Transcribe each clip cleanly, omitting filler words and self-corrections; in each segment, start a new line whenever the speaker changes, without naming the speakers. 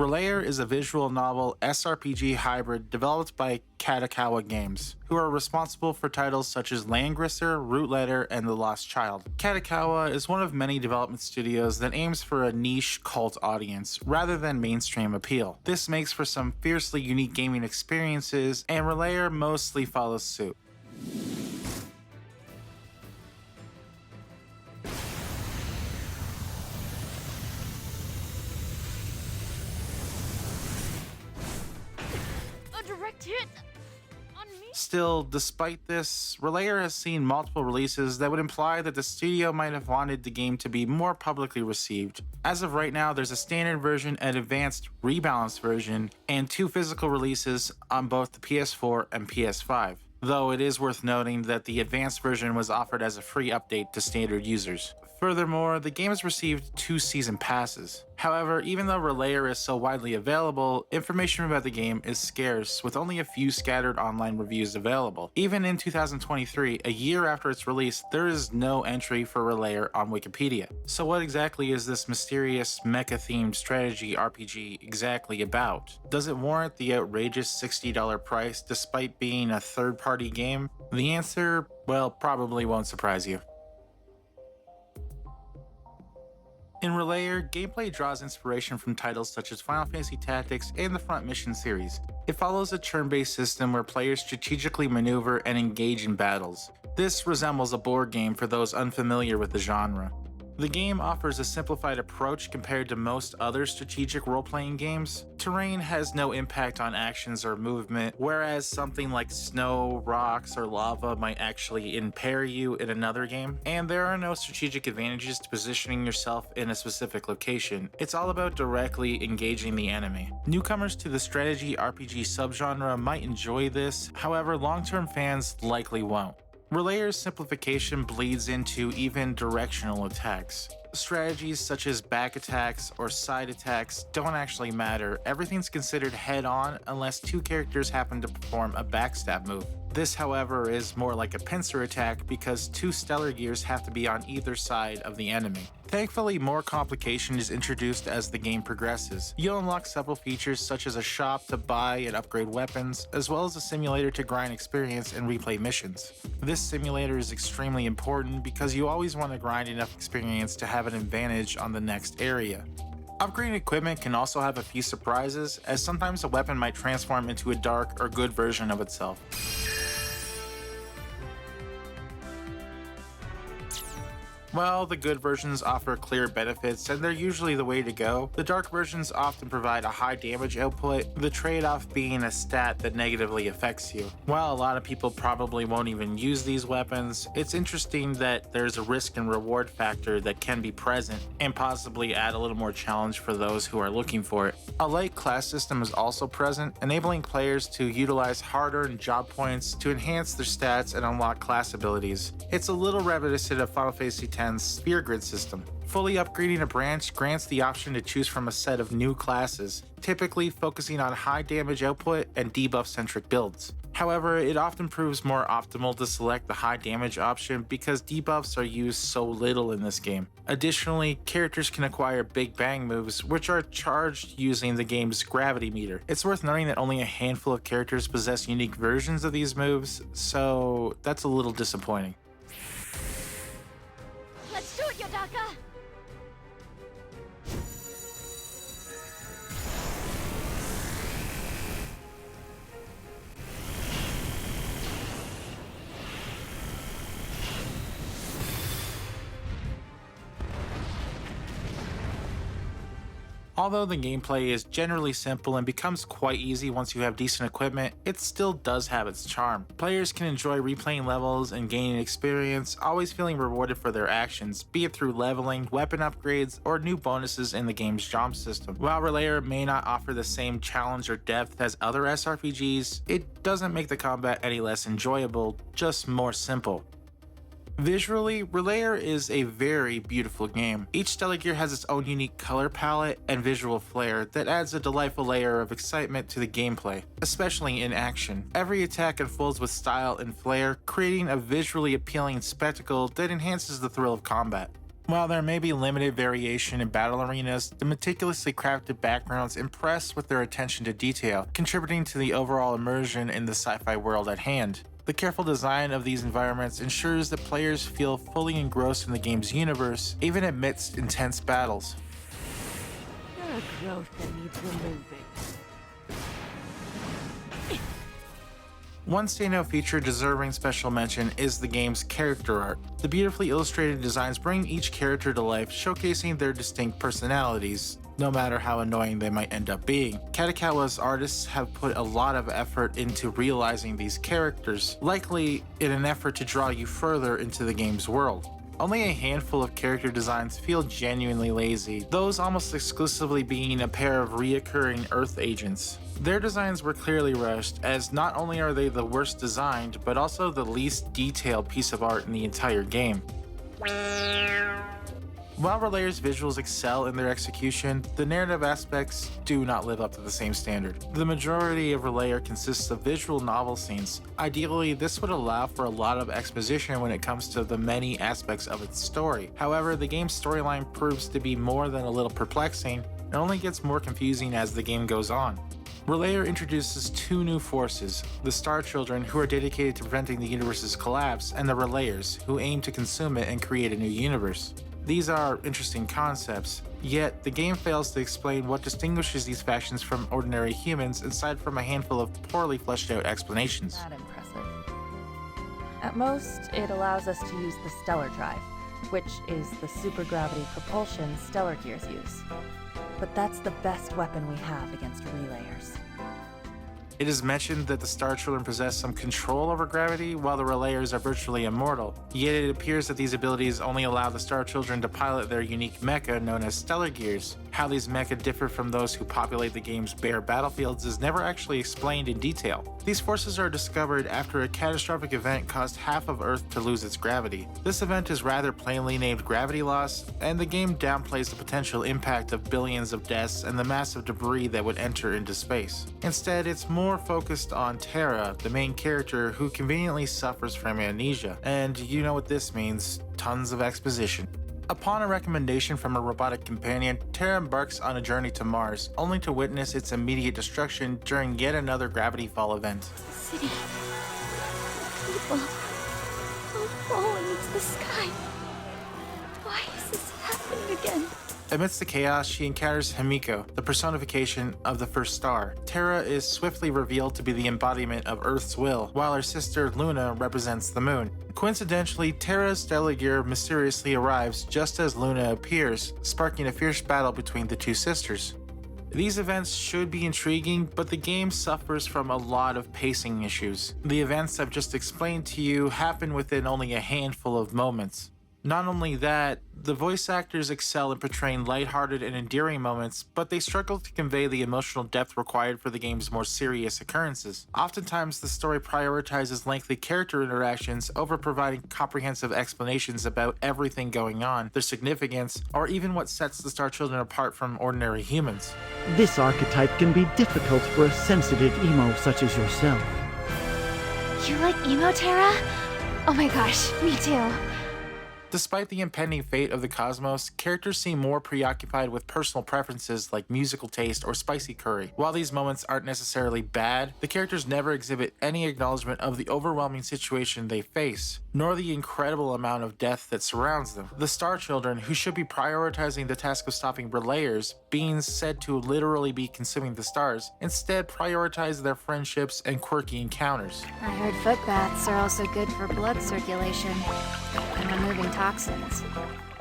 Relayer is a visual novel SRPG hybrid developed by Kadokawa Games, who are responsible for titles such as Landgrisser, Root Letter, and The Lost Child. Kadokawa is one of many development studios that aims for a niche cult audience rather than mainstream appeal. This makes for some fiercely unique gaming experiences, and Relayer mostly follows suit.
Hit on me.
Still, despite this, Relayer has seen multiple releases that would imply that the studio might have wanted the game to be more publicly received. As of right now, there's a standard version, an advanced rebalanced version, and 2 physical releases on both the PS4 and PS5. Though it is worth noting that the advanced version was offered as a free update to standard users. Furthermore, the game has received 2 season passes. However, even though Relayer is so widely available, information about the game is scarce, with only a few scattered online reviews available. Even in 2023, a year after its release, there is no entry for Relayer on Wikipedia. So what exactly is this mysterious mecha-themed strategy RPG exactly about? Does it warrant the outrageous $60 price despite being a third-party game? The answer, well, probably won't surprise you. In Relayer, gameplay draws inspiration from titles such as Final Fantasy Tactics and the Front Mission series. It follows a turn-based system where players strategically maneuver and engage in battles. This resembles a board game for those unfamiliar with the genre. The game offers a simplified approach compared to most other strategic role-playing games. Terrain has no impact on actions or movement, whereas something like snow, rocks, or lava might actually impair you in another game. And there are no strategic advantages to positioning yourself in a specific location. It's all about directly engaging the enemy. Newcomers to the strategy RPG subgenre might enjoy this, however, long-term fans likely won't. Relayer's simplification bleeds into even directional attacks. Strategies such as back attacks or side attacks don't actually matter. Everything's considered head-on unless 2 characters happen to perform a backstab move. This, however, is more like a pincer attack because 2 stellar gears have to be on either side of the enemy. Thankfully, more complication is introduced as the game progresses. You'll unlock several features such as a shop to buy and upgrade weapons, as well as a simulator to grind experience and replay missions. This simulator is extremely important because you always want to grind enough experience to have an advantage on the next area. Upgrading equipment can also have a few surprises, as sometimes a weapon might transform into a dark or good version of itself. While the good versions offer clear benefits and they're usually the way to go, the dark versions often provide a high damage output, the trade-off being a stat that negatively affects you. While a lot of people probably won't even use these weapons, it's interesting that there's a risk and reward factor that can be present and possibly add a little more challenge for those who are looking for it. A light class system is also present, enabling players to utilize hard-earned job points to enhance their stats and unlock class abilities. It's a little reminiscent of Final Fantasy X's Spear Grid system. Fully upgrading a branch grants the option to choose from a set of new classes, typically focusing on high damage output and debuff-centric builds. However, it often proves more optimal to select the high damage option because debuffs are used so little in this game. Additionally, characters can acquire Big Bang moves, which are charged using the game's gravity meter. It's worth noting that only a handful of characters possess unique versions of these moves, so that's a little disappointing.
Let's do it, Yodaka!
Although the gameplay is generally simple and becomes quite easy once you have decent equipment, it still does have its charm. Players can enjoy replaying levels and gaining experience, always feeling rewarded for their actions, be it through leveling, weapon upgrades, or new bonuses in the game's jump system. While Relayer may not offer the same challenge or depth as other SRPGs, it doesn't make the combat any less enjoyable, just more simple. Visually, Relayer is a very beautiful game. Each stellar gear has its own unique color palette and visual flair that adds a delightful layer of excitement to the gameplay, especially in action. Every attack unfolds with style and flair, creating a visually appealing spectacle that enhances the thrill of combat. While there may be limited variation in battle arenas, the meticulously crafted backgrounds impress with their attention to detail, contributing to the overall immersion in the sci-fi world at hand. The careful design of these environments ensures that players feel fully engrossed in the game's universe, even amidst intense battles.
You're a growth that needs removing.
One standout feature deserving special mention is the game's character art. The beautifully illustrated designs bring each character to life, showcasing their distinct personalities, no matter how annoying they might end up being. Kadokawa's artists have put a lot of effort into realizing these characters, likely in an effort to draw you further into the game's world. Only a handful of character designs feel genuinely lazy, those almost exclusively being a pair of reoccurring Earth agents. Their designs were clearly rushed, as not only are they the worst designed, but also the least detailed piece of art in the entire game. While Relayer's visuals excel in their execution, the narrative aspects do not live up to the same standard. The majority of Relayer consists of visual novel scenes. Ideally, this would allow for a lot of exposition when it comes to the many aspects of its story. However, the game's storyline proves to be more than a little perplexing, and only gets more confusing as the game goes on. Relayer introduces two new forces, the Starchildren, who are dedicated to preventing the universe's collapse, and the Relayers, who aim to consume it and create a new universe. These are interesting concepts, yet the game fails to explain what distinguishes these factions from ordinary humans aside from a handful of poorly fleshed out explanations.
Not impressive. At most, it allows us to use the Stellar Drive, which is the supergravity propulsion Stellar Gears use. But that's the best weapon we have against relayers.
It is mentioned that the Starchildren possess some control over gravity, while the Relayers are virtually immortal. Yet it appears that these abilities only allow the Starchildren to pilot their unique mecha known as Stellar Gears. How these mecha differ from those who populate the game's bare battlefields is never actually explained in detail. These forces are discovered after a catastrophic event caused half of Earth to lose its gravity. This event is rather plainly named gravity loss, and the game downplays the potential impact of billions of deaths and the massive debris that would enter into space. Instead, it's more focused on Terra, the main character who conveniently suffers from amnesia. And you know what this means, tons of exposition. Upon a recommendation from a robotic companion, Terra embarks on a journey to Mars, only to witness its immediate destruction during yet another gravity fall event.
The city. People. All falling into the sky. Why is this happening again?
Amidst the chaos, she encounters Himiko, the personification of the first star. Terra is swiftly revealed to be the embodiment of Earth's will, while her sister Luna represents the moon. Coincidentally, Terra's stellar gear mysteriously arrives just as Luna appears, sparking a fierce battle between the two sisters. These events should be intriguing, but the game suffers from a lot of pacing issues. The events I've just explained to you happen within only a handful of moments. Not only that, the voice actors excel in portraying lighthearted and endearing moments, but they struggle to convey the emotional depth required for the game's more serious occurrences. Oftentimes, the story prioritizes lengthy character interactions over providing comprehensive explanations about everything going on, their significance, or even what sets the Starchildren apart from ordinary humans.
This archetype can be difficult for a sensitive emo such as yourself.
You like emo, Terra? Oh my gosh, me too.
Despite the impending fate of the cosmos, characters seem more preoccupied with personal preferences like musical taste or spicy curry. While these moments aren't necessarily bad, the characters never exhibit any acknowledgement of the overwhelming situation they face, nor the incredible amount of death that surrounds them. The Starchildren, who should be prioritizing the task of stopping Relayers, beings said to literally be consuming the stars, instead prioritize their friendships and quirky encounters.
I heard foot baths are also good for blood circulation and removing toxins.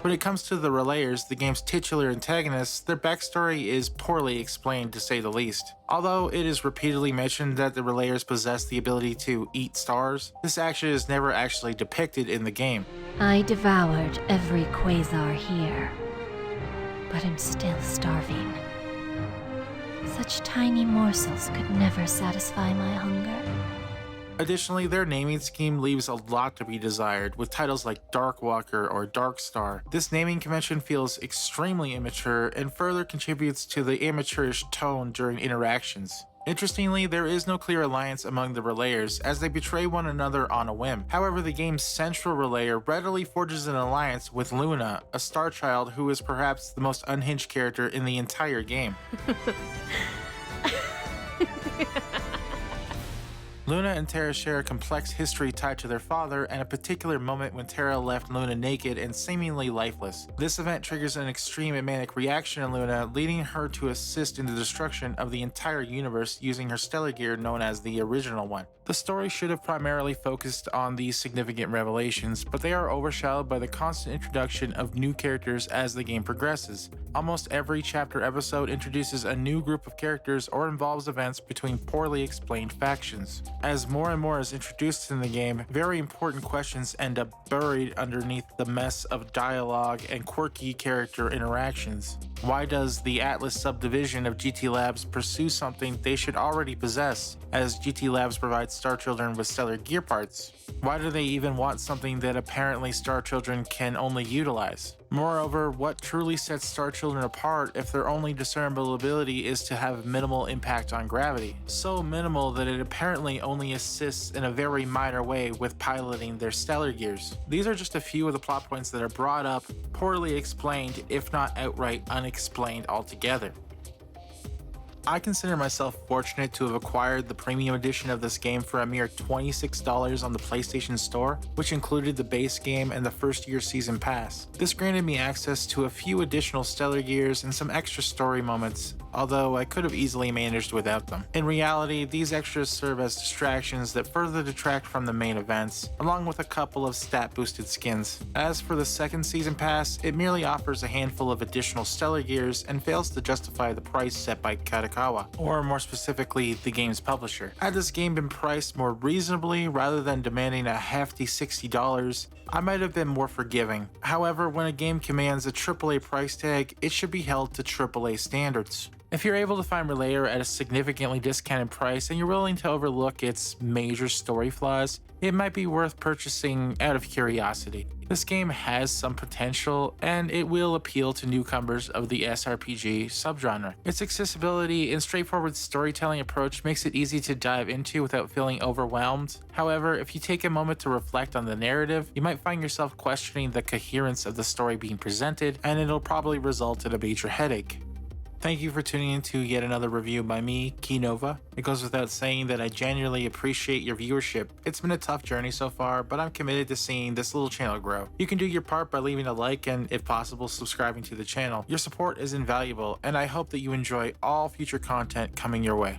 When it comes to the Relayers, the game's titular antagonists, their backstory is poorly explained to say the least. Although it is repeatedly mentioned that the Relayers possess the ability to eat stars, this action is never actually depicted in the game.
I devoured every quasar here, but am still starving. Such tiny morsels could never satisfy my hunger.
Additionally, their naming scheme leaves a lot to be desired, with titles like Darkwalker or Darkstar. This naming convention feels extremely immature and further contributes to the amateurish tone during interactions. Interestingly, there is no clear alliance among the relayers, as they betray one another on a whim. However, the game's central relayer readily forges an alliance with Luna, a Starchild who is perhaps the most unhinged character in the entire game. Luna and Terra share a complex history tied to their father and a particular moment when Terra left Luna naked and seemingly lifeless. This event triggers an extreme and manic reaction in Luna, leading her to assist in the destruction of the entire universe using her stellar gear known as the Original One. The story should have primarily focused on these significant revelations, but they are overshadowed by the constant introduction of new characters as the game progresses. Almost every chapter episode introduces a new group of characters or involves events between poorly explained factions. As more and more is introduced in the game, very important questions end up buried underneath the mess of dialogue and quirky character interactions. Why does the Atlas subdivision of GT Labs pursue something they should already possess, as GT Labs provides Starchildren with stellar gear parts? Why do they even want something that apparently Starchildren can only utilize? Moreover, what truly sets Starchildren apart if their only discernible ability is to have minimal impact on gravity? So minimal that it apparently only assists in a very minor way with piloting their stellar gears. These are just a few of the plot points that are brought up, poorly explained, if not outright unexplained altogether. I consider myself fortunate to have acquired the premium edition of this game for a mere $26 on the PlayStation Store, which included the base game and the first year season pass. This granted me access to a few additional stellar gears and some extra story moments, although I could have easily managed without them. In reality, these extras serve as distractions that further detract from the main events, along with a couple of stat boosted skins. As for the second season pass, it merely offers a handful of additional stellar gears and fails to justify the price set by Kadokawa, or more specifically, the game's publisher. Had this game been priced more reasonably rather than demanding a hefty $60, I might have been more forgiving. However, when a game commands a AAA price tag, it should be held to AAA standards. If you're able to find Relayer at a significantly discounted price and you're willing to overlook its major story flaws, it might be worth purchasing out of curiosity. This game has some potential, and it will appeal to newcomers of the SRPG subgenre. Its accessibility and straightforward storytelling approach makes it easy to dive into without feeling overwhelmed. However, if you take a moment to reflect on the narrative, you might find yourself questioning the coherence of the story being presented, and it'll probably result in a major headache. Thank you for tuning in to yet another review by me, Kei-Nova. It goes without saying that I genuinely appreciate your viewership. It's been a tough journey so far, but I'm committed to seeing this little channel grow. You can do your part by leaving a like and, if possible, subscribing to the channel. Your support is invaluable, and I hope that you enjoy all future content coming your way.